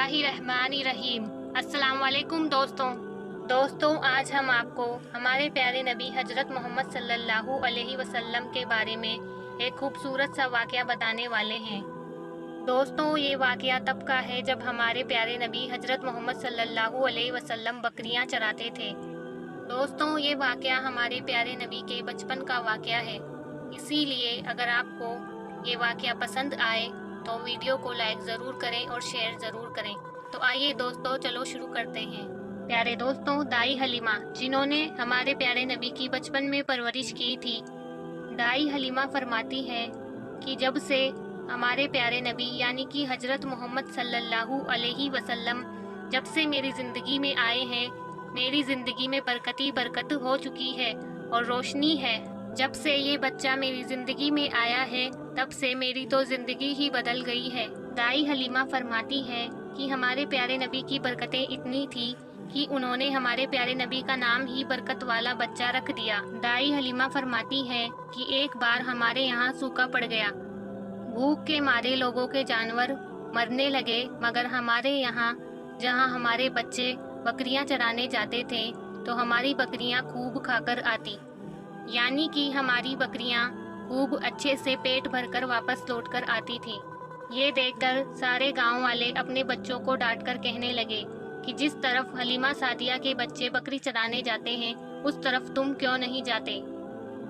बिस्मिल्लाहिर्रहमानिर्रहीम। अस्सलाम वालेकुम दोस्तों, आज हम आपको हमारे प्यारे नबी हजरत मोहम्मद सल्लल्लाहु अलैहि वसल्लम के बारे में एक खूबसूरत सा वाक़या बताने वाले हैं। दोस्तों, ये वाक़या तब का है जब हमारे प्यारे नबी हजरत मोहम्मद सल्लल्लाहु अलैहि वसल्लम बकरियां चराते थे। दोस्तों, ये वाक़या हमारे प्यारे नबी के बचपन का वाक़या है। इसीलिए अगर आपको ये वाक़या पसंद आए तो वीडियो को लाइक ज़रूर करें और शेयर ज़रूर करें। तो आइए दोस्तों, चलो शुरू करते हैं। प्यारे दोस्तों, दाई हलीमा जिन्होंने हमारे प्यारे नबी की बचपन में परवरिश की थी, दाई हलीमा फरमाती है कि जब से हमारे प्यारे नबी यानी कि हजरत मोहम्मद सल्लल्लाहु अलैहि वसल्लम जब से मेरी ज़िंदगी में आए हैं, मेरी ज़िंदगी में बरकत हो चुकी है और रोशनी है। जब से ये बच्चा मेरी ज़िंदगी में आया है, तब से मेरी तो ज़िंदगी ही बदल गई है। दाई हलीमा फरमाती है कि हमारे प्यारे नबी की बरकतें इतनी थी कि उन्होंने हमारे प्यारे नबी का नाम ही बरकत वाला बच्चा रख दिया। दाई हलीमा फरमाती है कि एक बार हमारे यहाँ सूखा पड़ गया, भूख के मारे लोगों के जानवर मरने लगे, मगर हमारे यहाँ जहाँ हमारे बच्चे बकरियाँ चराने जाते थे तो हमारी बकरियाँ खूब खाकर आती, यानी कि हमारी बकरियां खूब अच्छे से पेट भरकर वापस लौटकर आती थी। ये देखकर सारे गांव वाले अपने बच्चों को डांटकर कहने लगे कि जिस तरफ हलीमा सादिया के बच्चे बकरी चराने जाते हैं, उस तरफ तुम क्यों नहीं जाते।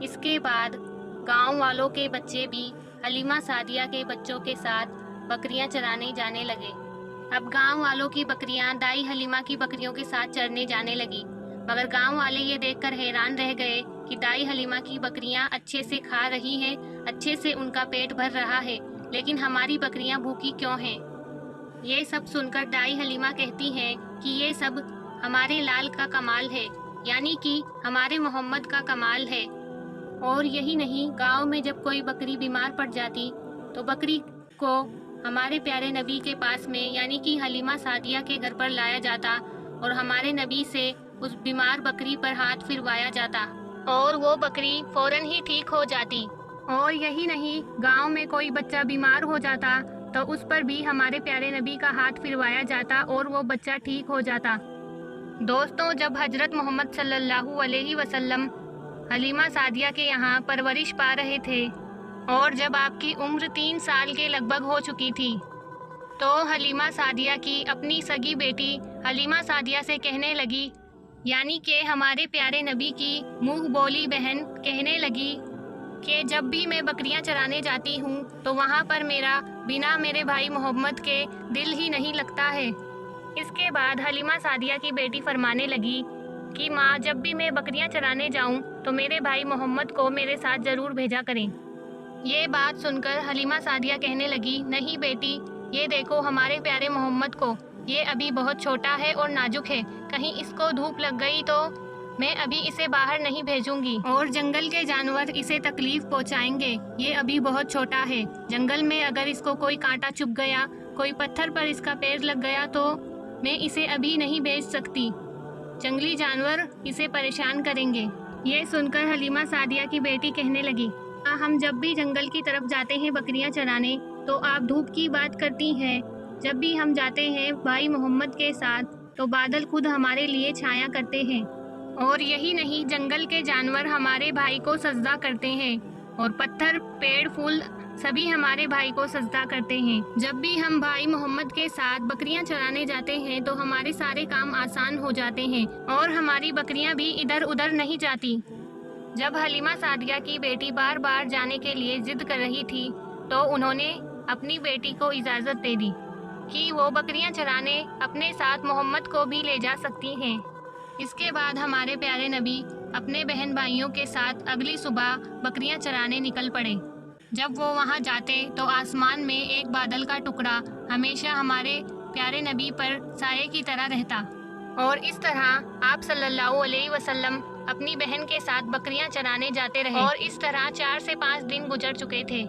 इसके बाद गांव वालों के बच्चे भी हलीमा सादिया के बच्चों के साथ बकरियां चराने जाने लगे। अब गांव वालों की बकरियां दाई हलीमा की बकरियों के साथ चरने जाने लगी, मगर गांव वाले ये देखकर हैरान रह गए कि दाई हलीमा की बकरियां अच्छे से खा रही हैं, अच्छे से उनका पेट भर रहा है, लेकिन हमारी बकरियां भूखी क्यों हैं। ये सब सुनकर दाई हलीमा कहती हैं कि ये सब हमारे लाल का कमाल है, यानी कि हमारे मोहम्मद का कमाल है। और यही नहीं, गांव में जब कोई बकरी बीमार पड़ जाती तो बकरी को हमारे प्यारे नबी के पास में यानी कि हलीमा सादिया के घर पर लाया जाता और हमारे नबी से उस बीमार बकरी पर हाथ फिरवाया जाता और वो बकरी फौरन ही ठीक हो जाती। और यही नहीं, गांव में कोई बच्चा बीमार हो जाता तो उस पर भी हमारे प्यारे नबी का हाथ फिरवाया जाता और वो बच्चा ठीक हो जाता। दोस्तों, जब हजरत मोहम्मद सल्लल्लाहु अलैहि वसल्लम हलीमा सादिया के यहाँ परवरिश पा रहे थे और जब आपकी उम्र 3 साल के लगभग हो चुकी थी, तो हलीमा सादिया की अपनी सगी बेटी हलीमा सादिया से कहने लगी, यानी कि हमारे प्यारे नबी की मुँह बोली बहन कहने लगी कि जब भी मैं बकरियां चराने जाती हूँ तो वहाँ पर मेरा बिना मेरे भाई मोहम्मद के दिल ही नहीं लगता है। इसके बाद हलीमा सादिया की बेटी फरमाने लगी कि माँ, जब भी मैं बकरियां चराने जाऊँ तो मेरे भाई मोहम्मद को मेरे साथ ज़रूर भेजा करें। ये बात सुनकर हलीमा सादिया कहने लगी, नहीं बेटी, ये देखो हमारे प्यारे मोहम्मद को, ये अभी बहुत छोटा है और नाजुक है, कहीं इसको धूप लग गई तो मैं अभी इसे बाहर नहीं भेजूंगी और जंगल के जानवर इसे तकलीफ पहुंचाएंगे। ये अभी बहुत छोटा है, जंगल में अगर इसको कोई कांटा चुभ गया, कोई पत्थर पर इसका पैर लग गया तो मैं इसे अभी नहीं भेज सकती, जंगली जानवर इसे परेशान करेंगे। ये सुनकर हलीमा सादिया की बेटी कहने लगी, हम जब भी जंगल की तरफ जाते हैं बकरियां चराने तो आप धूप की बात करती हैं, जब भी हम जाते हैं भाई मोहम्मद के साथ तो बादल खुद हमारे लिए छाया करते हैं और यही नहीं, जंगल के जानवर हमारे भाई को सजदा करते हैं और पत्थर, पेड़, फूल सभी हमारे भाई को सजदा करते हैं। जब भी हम भाई मोहम्मद के साथ बकरियां चराने जाते हैं तो हमारे सारे काम आसान हो जाते हैं और हमारी बकरियां भी इधर उधर नहीं जाती। जब हलीमा सादिया की बेटी बार बार जाने के लिए जिद कर रही थी तो उन्होंने अपनी बेटी को इजाज़त दे दी कि वो बकरियां चराने अपने साथ मोहम्मद को भी ले जा सकती हैं। इसके बाद हमारे प्यारे नबी अपने बहन भाइयों के साथ अगली सुबह बकरियां चराने निकल पड़े। जब वो वहां जाते तो आसमान में एक बादल का टुकड़ा हमेशा हमारे प्यारे नबी पर साये की तरह रहता और इस तरह आप सल्लल्लाहु अलैहि वसल्लम अपनी बहन के साथ बकरियां चराने जाते रहे और इस तरह 4 से 5 दिन गुजर चुके थे।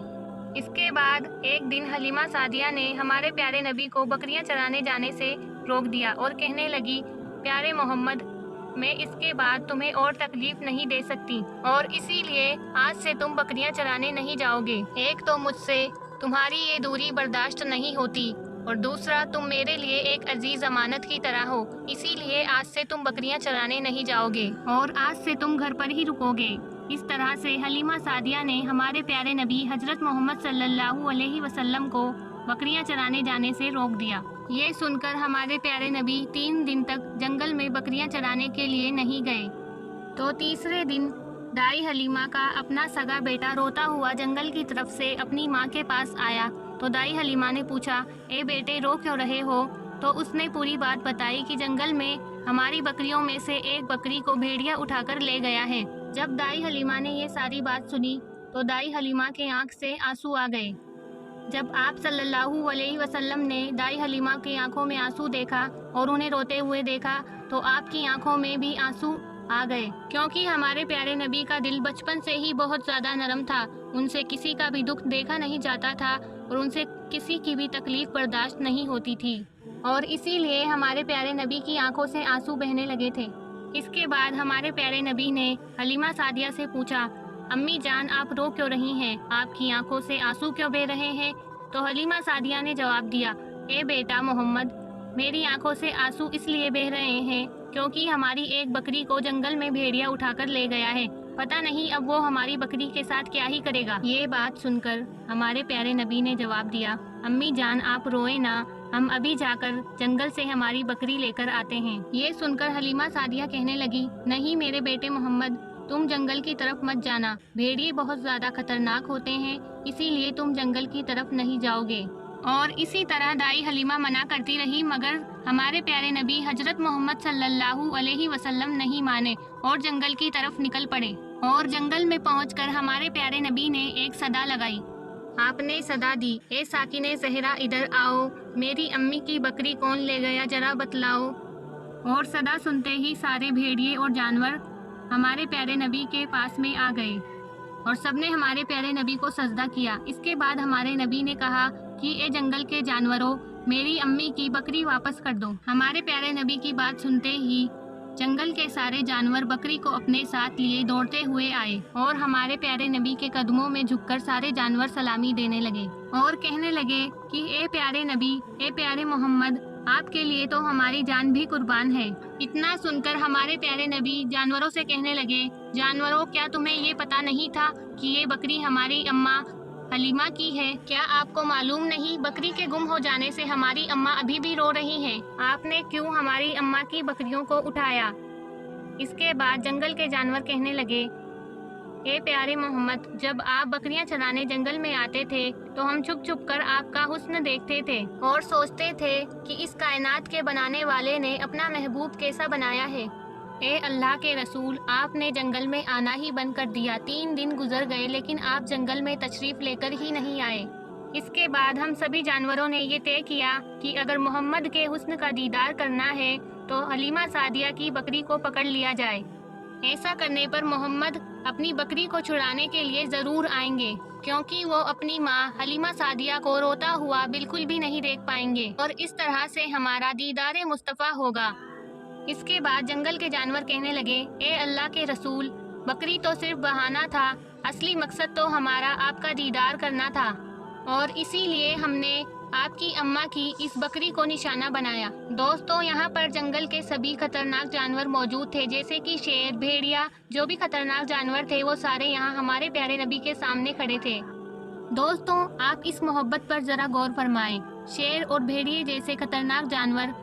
इसके बाद एक दिन हलीमा सादिया ने हमारे प्यारे नबी को बकरियां चराने जाने से रोक दिया और कहने लगी, प्यारे मोहम्मद, मैं इसके बाद तुम्हें और तकलीफ नहीं दे सकती और इसीलिए आज से तुम बकरियां चराने नहीं जाओगे। एक तो मुझसे तुम्हारी ये दूरी बर्दाश्त नहीं होती اور دوسرا تم میرے لیے ایک عزیز امانت کی طرح ہو، اسی لیے آج سے تم بکریاں چرانے نہیں جاؤ گے اور آج سے تم گھر پر ہی رکو گے۔ اس طرح سے حلیمہ سعدیہ نے ہمارے پیارے نبی حضرت محمد صلی اللہ علیہ وسلم کو بکریاں چرانے جانے سے روک دیا۔ یہ سن کر ہمارے پیارے نبی 3 دن تک جنگل میں بکریاں چرانے کے لیے نہیں گئے۔ تو تیسرے دن دائی حلیمہ کا اپنا سگا بیٹا روتا ہوا جنگل کی طرف سے اپنی ماں کے پاس آیا تو دائی حلیمہ نے پوچھا، اے بیٹے رو کیوں رہے ہو؟ تو اس نے پوری بات بتائی کہ جنگل میں ہماری بکریوں میں سے ایک بکری کو بھیڑیا اٹھا کر لے گیا ہے۔ جب دائی حلیمہ نے یہ ساری بات سنی تو دائی حلیمہ کے آنکھ سے آنسو آ گئے۔ جب آپ صلی اللہ علیہ وسلم نے دائی حلیمہ کی آنکھوں میں آنسو دیکھا اور انہیں روتے ہوئے دیکھا تو آپ کی آنکھوں میں بھی آنسو آ گئے، کیونکہ ہمارے پیارے نبی کا دل بچپن سے ہی بہت زیادہ نرم تھا۔ ان سے کسی کا بھی دکھ دیکھا نہیں جاتا تھا اور ان سے کسی کی بھی تکلیف برداشت نہیں ہوتی تھی، اور اسی لیے ہمارے پیارے نبی کی آنکھوں سے آنسو بہنے لگے تھے۔ اس کے بعد ہمارے پیارے نبی نے حلیمہ سعدیہ سے پوچھا، امی جان آپ رو کیوں رہی ہیں؟ آپ کی آنکھوں سے آنسو کیوں بہہ رہے ہیں؟ تو حلیمہ سعدیہ نے جواب دیا، اے بیٹا محمد، میری آنکھوں سے آنسو اس لیے بہہ رہے ہیں کیونکہ ہماری ایک بکری کو جنگل میں بھیڑیا اٹھا کر لے گیا ہے، پتہ نہیں اب وہ ہماری بکری کے ساتھ کیا ہی کرے گا۔ یہ بات سن کر ہمارے پیارے نبی نے جواب دیا، امی جان آپ روئے نہ، ہم ابھی جا کر جنگل سے ہماری بکری لے کر آتے ہیں۔ یہ سن کر حلیمہ سعدیہ کہنے لگی، نہیں میرے بیٹے محمد، تم جنگل کی طرف مت جانا، بھیڑیے بہت زیادہ خطرناک ہوتے ہیں، اسی لیے تم جنگل کی طرف نہیں جاؤ گے۔ اور اسی طرح دائی حلیمہ منع کرتی رہی مگر ہمارے پیارے نبی حضرت محمد صلی اللہ علیہ وسلم نہیں مانے اور جنگل کی طرف نکل پڑے۔ اور جنگل میں پہنچ کر ہمارے پیارے نبی نے ایک صدا لگائی۔ آپ نے صدا دی، اے ساکن صحرا ادھر آؤ، میری امی کی بکری کون لے گیا ذرا بتلاؤ۔ اور صدا سنتے ہی سارے بھیڑیے اور جانور ہمارے پیارے نبی کے پاس میں آ گئے اور سب نے ہمارے پیارے نبی کو سجدہ کیا۔ اس کے بعد ہمارے نبی نے کہا کہ اے جنگل کے جانوروں، میری امی کی بکری واپس کر دو۔ ہمارے پیارے نبی کی بات سنتے ہی جنگل کے سارے جانور بکری کو اپنے ساتھ لیے دوڑتے ہوئے آئے اور ہمارے پیارے نبی کے قدموں میں جھک کر سارے جانور سلامی دینے لگے اور کہنے لگے کہ اے پیارے نبی، اے پیارے محمد، آپ کے لیے تو ہماری جان بھی قربان ہے۔ اتنا سن کر ہمارے پیارے نبی جانوروں سے کہنے لگے، جانوروں کیا تمہیں یہ پتا نہیں تھا کہ یہ بکری ہماری اماں حلیمہ کی ہے؟ کیا آپ کو معلوم نہیں بکری کے گم ہو جانے سے ہماری اماں ابھی بھی رو رہی ہیں؟ آپ نے کیوں ہماری اماں کی بکریوں کو اٹھایا؟ اس کے بعد جنگل کے جانور کہنے لگے، اے پیارے محمد، جب آپ بکریاں چرانے جنگل میں آتے تھے تو ہم چھپ چھپ کر آپ کا حسن دیکھتے تھے اور سوچتے تھے کہ اس کائنات کے بنانے والے نے اپنا محبوب کیسا بنایا ہے۔ اے اللہ کے رسول، آپ نے جنگل میں آنا ہی بند کر دیا، 3 دن گزر گئے لیکن آپ جنگل میں تشریف لے کر ہی نہیں آئے۔ اس کے بعد ہم سبھی جانوروں نے یہ طے کیا کہ اگر محمد کے حسن کا دیدار کرنا ہے تو حلیمہ سعدیہ کی بکری کو پکڑ لیا جائے۔ ایسا کرنے پر محمد اپنی بکری کو چھڑانے کے لیے ضرور آئیں گے، کیونکہ وہ اپنی ماں حلیمہ سعدیہ کو روتا ہوا بالکل بھی نہیں دیکھ پائیں گے اور اس طرح سے ہمارا دیدار مصطفیٰ ہوگا۔ اس کے بعد جنگل کے جانور کہنے لگے، اے اللہ کے رسول، بکری تو صرف بہانہ تھا، اصلی مقصد تو ہمارا آپ کا دیدار کرنا تھا اور اسی لیے ہم نے آپ کی اماں کی اس بکری کو نشانہ بنایا۔ دوستوں، یہاں پر جنگل کے سبھی خطرناک جانور موجود تھے، جیسے کہ شیر، بھیڑیا، جو بھی خطرناک جانور تھے وہ سارے یہاں ہمارے پیارے نبی کے سامنے کھڑے تھے۔ دوستوں، آپ اس محبت پر ذرا غور فرمائیں۔ شیر اور بھیڑیے جیسے خطرناک جانور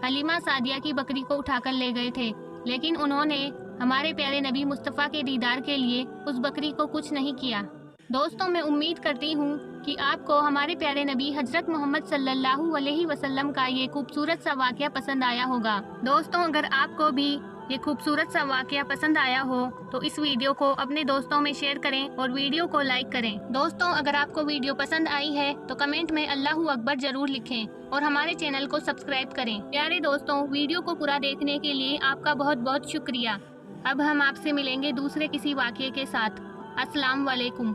حلیمہ سعدیہ کی بکری کو اٹھا کر لے گئے تھے، لیکن انہوں نے ہمارے پیارے نبی مصطفیٰ کے دیدار کے لیے اس بکری کو کچھ نہیں کیا۔ دوستوں، میں امید کرتی ہوں کہ آپ کو ہمارے پیارے نبی حضرت محمد صلی اللہ علیہ وسلم کا یہ خوبصورت سا واقعہ پسند آیا ہوگا۔ دوستوں، اگر آپ کو بھی یہ خوبصورت سا واقعہ پسند آیا ہو تو اس ویڈیو کو اپنے دوستوں میں شیئر کریں اور ویڈیو کو لائک کریں۔ دوستوں، اگر آپ کو ویڈیو پسند آئی ہے تو کمنٹ میں اللہ اکبر ضرور لکھیں اور ہمارے چینل کو سبسکرائب کریں۔ پیارے دوستوں، ویڈیو کو پورا دیکھنے کے لیے آپ کا بہت بہت شکریہ۔ اب ہم آپ سے ملیں گے دوسرے کسی واقعے کے ساتھ۔ السلام علیکم۔